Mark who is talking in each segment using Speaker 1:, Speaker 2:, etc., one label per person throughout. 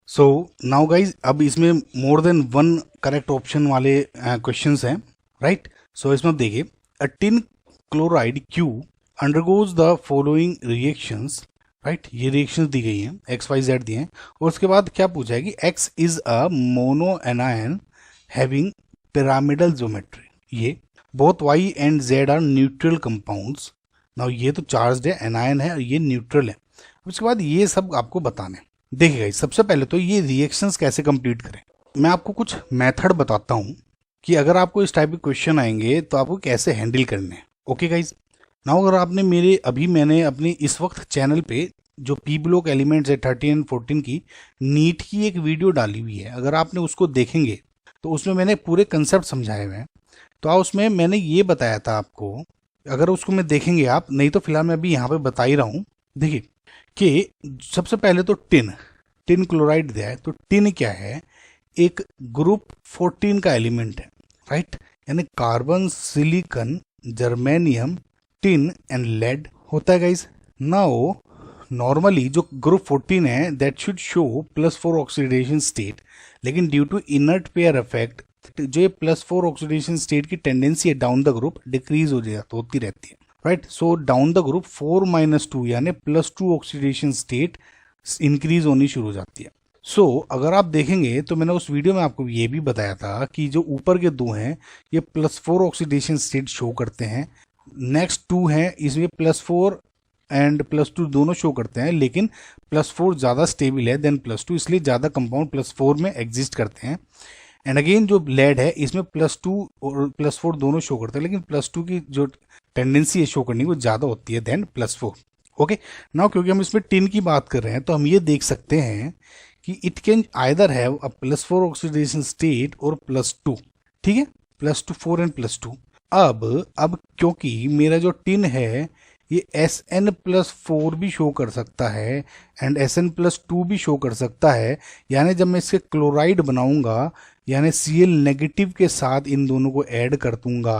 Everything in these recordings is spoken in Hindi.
Speaker 1: सो नाउ गाइज, अब इसमें more than one correct option वाले क्वेश्चंस हैं, राइट। सो इसमें आप देखिए, a tin chloride Q undergoes the following reactions, right. ये रिएक्शंस दी गई हैं, एक्स वाई जेड दिए हैं, और उसके बाद क्या पूछा है कि X is a mono anion having pyramidal geometry. ये both Y and Z are neutral compounds. Now ये तो चार्ज्ड है, एनायन है, और ये न्यूट्रल है। उसके बाद ये सब आपको बताने। देखिएगा, सबसे पहले तो ये रिएक्शंस कैसे कंप्लीट करें, मैं आपको कुछ मेथड बताता हूँ कि अगर आपको इस टाइप के क्वेश्चन आएंगे तो आपको कैसे हैंडल करने हैं। ओके गाइज, नाउ अगर आपने मैंने अपनी इस वक्त चैनल पे जो पी ब्लॉक एलिमेंट्स है 13 एंड 14 की नीट की एक वीडियो डाली हुई है, अगर आपने उसको देखेंगे तो उसमें मैंने पूरे कंसेप्ट समझाए हुए हैं। तो उसमें मैंने ये बताया था आपको, अगर उसको मैं देखेंगे आप, नहीं तो फिलहाल मैं अभी यहाँ पे बता ही रहा हूँ। देखिए कि सबसे पहले तो टिन टिन क्लोराइड दिया है, तो टिन क्या है, एक ग्रुप 14 का एलिमेंट है, राइट। यानी carbon, silicon, germanium, tin and lead होता है गाइज। नाउ नॉर्मली जो ग्रुप 14 है that should show +4 oxidation state, लेकिन due to inert pair effect जो ये +4 ऑक्सीडेशन स्टेट की टेंडेंसी है डाउन द ग्रुप डिक्रीज हो जाती होती रहती है, right. So down the group 4-2 यानी +2 ऑक्सीडेशन स्टेट इंक्रीज होनी शुरू हो जाती है। सो अगर आप देखेंगे तो मैंने उस वीडियो में आपको ये भी बताया था कि जो ऊपर के दो हैं ये +4 ऑक्सीडेशन स्टेट शो करते हैं, नेक्स्ट टू हैं इसमें +4 एंड +2 दोनों शो करते हैं, लेकिन +4 ज़्यादा स्टेबल है देन +2, इसलिए ज़्यादा कंपाउंड +4 में एग्जिस्ट करते हैं। एंड अगेन जो लेड है इसमें +2 और +4 दोनों शो करते हैं, लेकिन +2 की जो टेंडेंसी है शो करने की वो ज़्यादा होती है देन +4। ओके, नाउ क्योंकि हम इसमें टिन की बात कर रहे हैं तो हम ये देख सकते हैं कि it can either have a +4 oxidation state और +2, ठीक है, +2 4 एंड +2। अब क्योंकि मेरा जो टिन है ये SN+4 भी शो कर सकता है एंड SN+2 भी शो कर सकता है, यानी जब मैं इसके क्लोराइड बनाऊंगा यानी Cl नेगेटिव के साथ इन दोनों को ऐड कर दूंगा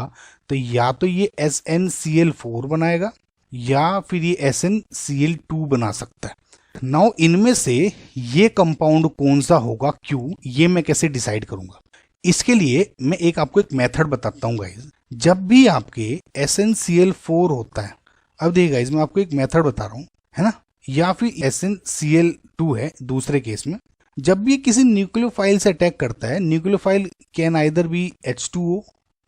Speaker 1: तो या तो ये SnCl4 बनाएगा या फिर ये SnCl2 बना सकता है। नाउ इनमें से ये कंपाउंड कौन सा होगा, क्यों, ये मैं कैसे डिसाइड करूंगा। इसके लिए मैं आपको एक मेथड बताता हूँ गाइज। जब भी आपके SnCl4 होता है, अब देखिए गाइज मैं आपको एक मेथड बता रहा हूँ, है ना, या फिर SnCl2 है दूसरे केस में, जब भी किसी न्यूक्लियोफाइल से अटैक करता है, nucleophile can either B H2O,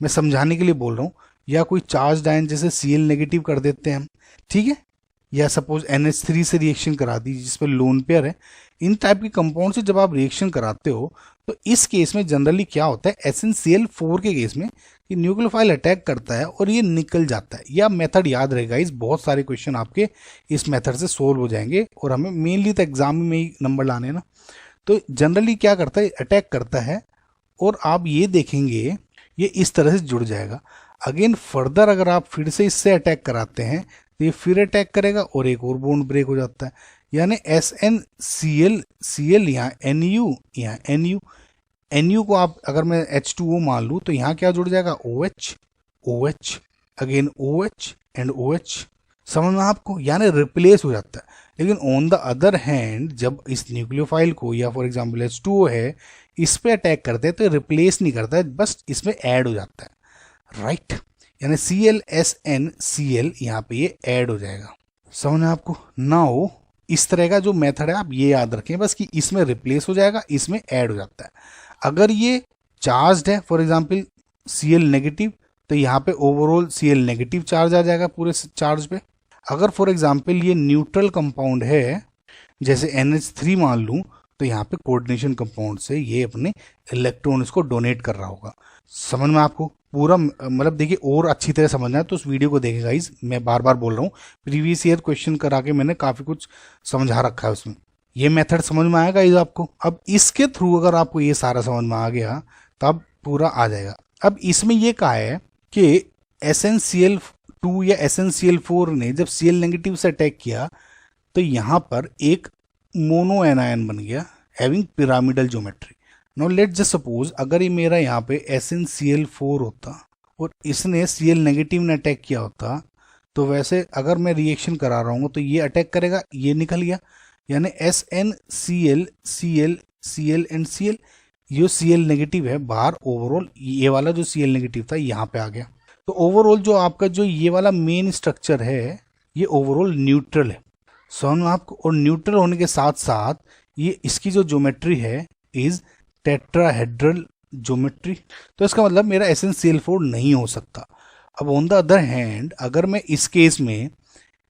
Speaker 1: मैं समझाने के लिए बोल रहा हूँ, या कोई चार्ज आयन जैसे Cl नेगेटिव कर देते हैं हम, ठीक है, या सपोज NH3 से रिएक्शन करा दी जिसपे लोन पेयर है। इन टाइप के कंपाउंड से जब आप रिएक्शन कराते हो तो इस केस में जनरली क्या होता है, SnCl4 के केस में कि न्यूक्लियोफाइल अटैक करता है और ये निकल जाता है। यह मेथड याद रहेगा, इस बहुत सारे क्वेश्चन आपके इस मेथड से सोल्व हो जाएंगे और हमें मेनली तो एग्जाम में ही नंबर लाने हैं ना। तो जनरली क्या करता है, अटैक करता है और आप ये देखेंगे ये इस तरह से जुड़ जाएगा। अगेन फर्दर अगर आप फिर से इससे अटैक कराते हैं तो ये फिर अटैक करेगा और एक और बॉन्ड ब्रेक हो जाता है, यानी SnCl यहाँ NU यहाँ NU को आप अगर मैं H2O मान लूँ तो यहाँ क्या जुड़ जाएगा, OH again OH and OH, समझ में आपको, यानी रिप्लेस हो जाता है। लेकिन ऑन द अदर हैंड जब इस न्यूक्लियोफाइल को या फॉर एग्जांपल H2O है इस पे अटैक करते हैं तो रिप्लेस नहीं करता है, बस इसमें ऐड हो जाता है, राइट। यानी ClSnCl यहाँ पे ये ऐड हो जाएगा, समझ में आपको। नाउ इस तरह का जो मेथड है आप ये याद रखें बस कि इसमें रिप्लेस हो जाएगा, इसमें ऐड हो जाता है। अगर ये चार्ज्ड है फॉर एग्जांपल Cl नेगेटिव तो यहाँ पे ओवरऑल Cl नेगेटिव चार्ज आ जाएगा पूरे चार्ज पे। अगर फॉर एग्जांपल ये न्यूट्रल कंपाउंड है जैसे NH3 मान लूँ तो यहाँ पे कोऑर्डिनेशन कंपाउंड से ये अपने इलेक्ट्रॉन्स को डोनेट कर रहा होगा, समझ में आपको पूरा। मतलब देखिए और अच्छी तरह समझना है तो उस वीडियो को देखेगा गाइस, मैं बार बार बोल रहा हूँ, प्रीवियस ईयर क्वेश्चन करा के मैंने काफ़ी कुछ समझा रखा है उसमें। ये मेथड समझ में आएगा गाइस आपको। अब इसके थ्रू अगर आपको ये सारा समझ में आ गया तब पूरा आ जाएगा। अब इसमें ये कहा है कि SnCl2 या SnCl4 ने जब Cl नेगेटिव से अटैक किया तो यहाँ पर एक मोनो एनायन बन गया having pyramidal geometry. Now let just suppose अगर ये मेरा यहाँ पे SnCl4 होता और इसने Cl नेगेटिव ने अटैक किया होता तो वैसे अगर मैं रिएक्शन करा रहा हूँ तो ये अटैक करेगा, ये निकल गया, यानी SnCl Cl एंड Cl, ये Cl नेगेटिव है बाहर, ओवरऑल ये वाला जो Cl नेगेटिव था यहाँ पे आ गया। तो ओवरऑल जो आपका जो ये वाला मेन स्ट्रक्चर है ये ओवरऑल न्यूट्रल है, समझ में आपको। और न्यूट्रल होने के साथ साथ ये इसकी जो ज्योमेट्री है इज टेट्राहेड्रल ज्योमेट्री, तो इसका मतलब मेरा SnCl4 नहीं हो सकता। अब ऑन द अदर हैंड अगर मैं इस केस में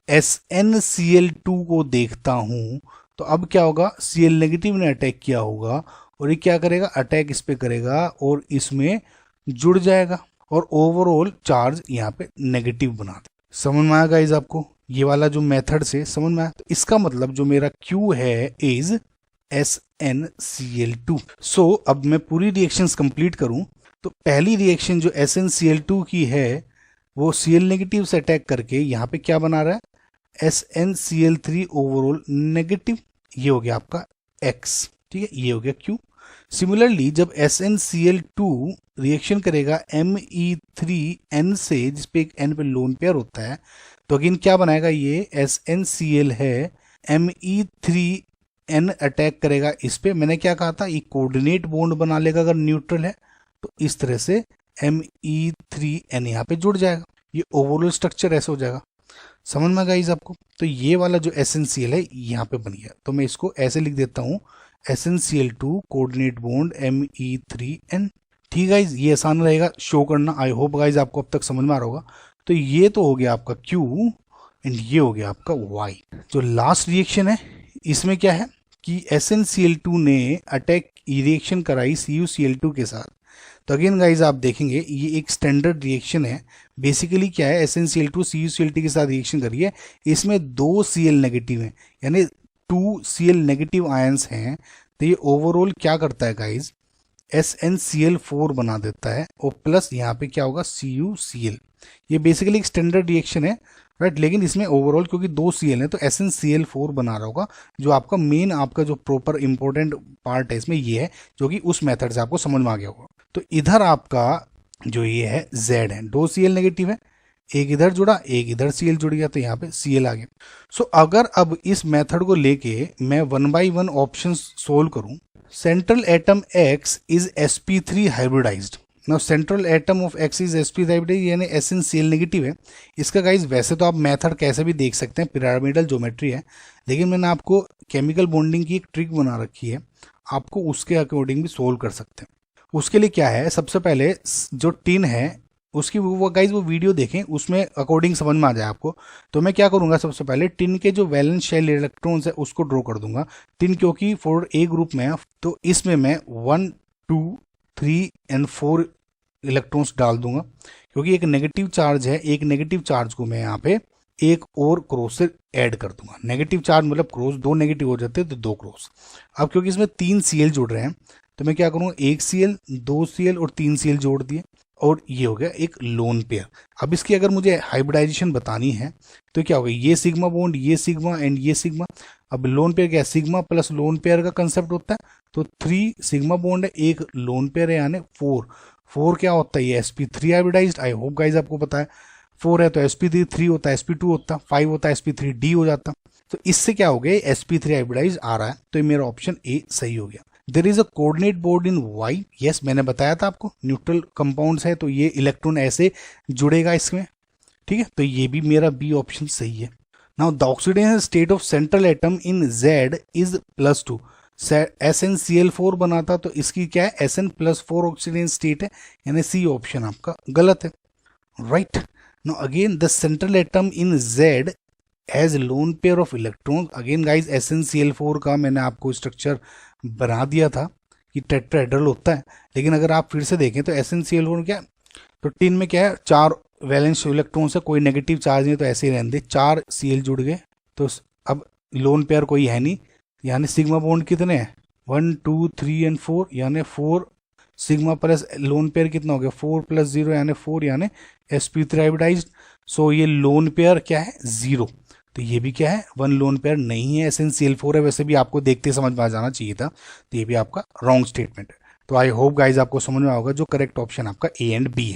Speaker 1: SnCl2 को देखता हूं तो अब क्या होगा, Cl नेगेटिव ने अटैक किया होगा और ये क्या करेगा, अटैक इस पे करेगा और इसमें जुड़ जाएगा और ओवरऑल चार्ज यहाँ पे नेगेटिव बना दे। समझ में आया गाइस आपको, ये वाला जो मेथड से समझ में आया। तो इसका मतलब जो मेरा Q है इज SnCl2। सो अब मैं पूरी रिएक्शंस कंप्लीट करूं तो पहली रिएक्शन जो SnCl2 की है वो Cl नेगेटिव से अटैक करके यहाँ पे क्या बना रहा है, SnCl3 ओवरऑल नेगेटिव, ये हो गया आपका X, ठीक है, ये हो गया Q। सिमिलरली जब SnCl2 रिएक्शन करेगा Me3N से, जिसपे एक N पे लोन पेयर होता है, तो अगेन क्या बनाएगा, ये SnCl है, Me3N अटैक करेगा इस पे, मैंने क्या कहा था, ये कोऑर्डिनेट बॉन्ड बना लेगा अगर न्यूट्रल है, तो इस तरह से Me3N यहाँ पे जुड़ जाएगा, ये ओवरऑल स्ट्रक्चर ऐसे हो जाएगा। समझ में गाइस आपको। तो ये वाला जो SnCl है यहाँ पे बन गया, तो मैं इसको ऐसे लिख देता हूँ SnCl2 कोऑर्डिनेट बॉन्ड Me3N। ठीक गाइस, ये आसान रहेगा शो करना। आई होप गाइस आपको अब तक समझ में आ रहा होगा। तो ये तो हो गया आपका Q एंड ये हो गया आपका Y। जो लास्ट रिएक्शन है इसमें क्या है कि SnCl2 ने अटैक रिएक्शन कराई CuCl2 के साथ। तो अगेन गाइज आप देखेंगे ये एक स्टैंडर्ड रिएक्शन है। बेसिकली क्या है, SnCl2 CuCl2 के साथ रिएक्शन करिए, इसमें 2 Cl नेगेटिव हैं, यानी 2 Cl नेगेटिव आयंस हैं। तो ये ओवरऑल क्या करता है गाइज, SnCl4 बना देता है और प्लस यहाँ पे क्या होगा, CuCl। ये बेसिकली एक स्टैंडर्ड रिएक्शन है, राइट। लेकिन इसमें ओवरऑल क्योंकि 2 Cl है तो SnCl4 बना रहा होगा। जो आपका मेन आपका जो प्रॉपर इंपॉर्टेंट पार्ट है इसमें ये है, जो कि उस मेथड से आपको समझ में आ गया होगा। तो इधर आपका जो ये है Z है, 2 Cl नेगेटिव है, एक इधर जुड़ा एक इधर Cl जुड़ गया, तो यहाँ पे Cl आ गया। सो अगर अब इस मेथड को लेके मैं 1 by 1 ऑप्शन सोल्व करूं, central atom X is sp3 hybridised. Now central atom of X is sp3 hybridised, यानी SnCl नेगेटिव है। इसका गाइज वैसे तो आप मेथड कैसे भी देख सकते हैं, पिरामिडल ज्योमेट्री है, लेकिन मैंने आपको केमिकल बॉन्डिंग की एक ट्रिक बना रखी है, आपको उसके अकॉर्डिंग भी सोल्व कर सकते हैं। उसके लिए क्या है, सबसे पहले जो टिन है उसकी वो गाइज वो वीडियो देखें, उसमें अकॉर्डिंग समझ में आ जाए आपको। तो मैं क्या करूंगा, सबसे पहले टिन के जो वैलेंस शेल इलेक्ट्रॉन्स है उसको ड्रॉ कर दूंगा। टिन क्योंकि 4A ग्रुप में है तो इसमें मैं 1 2 3 एंड 4 इलेक्ट्रॉन्स डाल दूंगा, क्योंकि एक नेगेटिव चार्ज है, एक नेगेटिव चार्ज को मैं यहाँ पे एक और क्रॉस से ऐड कर दूंगा। नेगेटिव चार्ज मतलब क्रॉस, 2 नेगेटिव हो जाते हैं तो 2 क्रॉस। अब क्योंकि इसमें 3 Cl जुड़ रहे हैं तो मैं क्या करूँगा, 1 Cl 2 Cl और 3 Cl जोड़ दिए और ये हो गया एक लोन पेयर। अब इसकी अगर मुझे हाइब्रिडाइजेशन बतानी है तो क्या होगा, ये सिग्मा बॉन्ड, ये सिग्मा एंड ये सिग्मा। अब लोन पेयर क्या है, सिग्मा प्लस लोन पेयर का कंसेप्ट होता है, तो 3 सिग्मा बॉन्ड है, एक लोन पेयर है, यानी 4 क्या होता है, ये sp3 hybridised. I hope guys आपको पता है, 4 है तो sp3 होता है, sp2 होता है, 5 होता है sp3d हो जाता। तो इससे क्या हो गया, sp3 हाइब्रिडाइज्ड आ रहा है, तो ये मेरा ऑप्शन ए सही हो गया। There is a coordinate board in Y, yes मैंने बताया था आपको, न्यूट्रल कंपाउंड्स है तो ये इलेक्ट्रॉन ऐसे जुड़ेगा इसमें, ठीक है, तो ये भी मेरा बी ऑप्शन सही है। Now the oxidation state of central atom in Z is +2। SnCl4 बनाता तो इसकी क्या है, Sn+4 ऑक्सीडेशन स्टेट है, यानी सी ऑप्शन आपका गलत है, right. Now again the central atom in Z has lone pair of electron. Again guys SnCl4 का मैंने आपको स्ट्रक्चर बना दिया था कि टेट्राहेड्रल होता है, लेकिन अगर आप फिर से देखें तो SnCl4 क्या, तो टिन में क्या है, 4 वैलेंस इलेक्ट्रॉन से, कोई नेगेटिव चार्ज नहीं तो ऐसे ही रहने दे, 4 Cl जुड़ गए, तो अब लोन पेयर कोई है नहीं, यानी सिग्मा बॉन्ड कितने हैं, 1 2 3 एंड 4, यानी 4 सिग्मा प्लस लोन पेयर कितना हो गया, 4 + 0 यानी 4, यानी sp3 हाइब्रिडाइज्ड। सो ये लोन पेयर क्या है, 0, तो ये भी क्या है, 1 लोन पेयर नहीं है, SnCl4 है। वैसे भी आपको देखते समझ में आ जाना चाहिए था, तो ये भी आपका रॉन्ग स्टेटमेंट है। तो आई होप गाइज आपको समझ में आएगा, जो करेक्ट ऑप्शन आपका A एंड B है।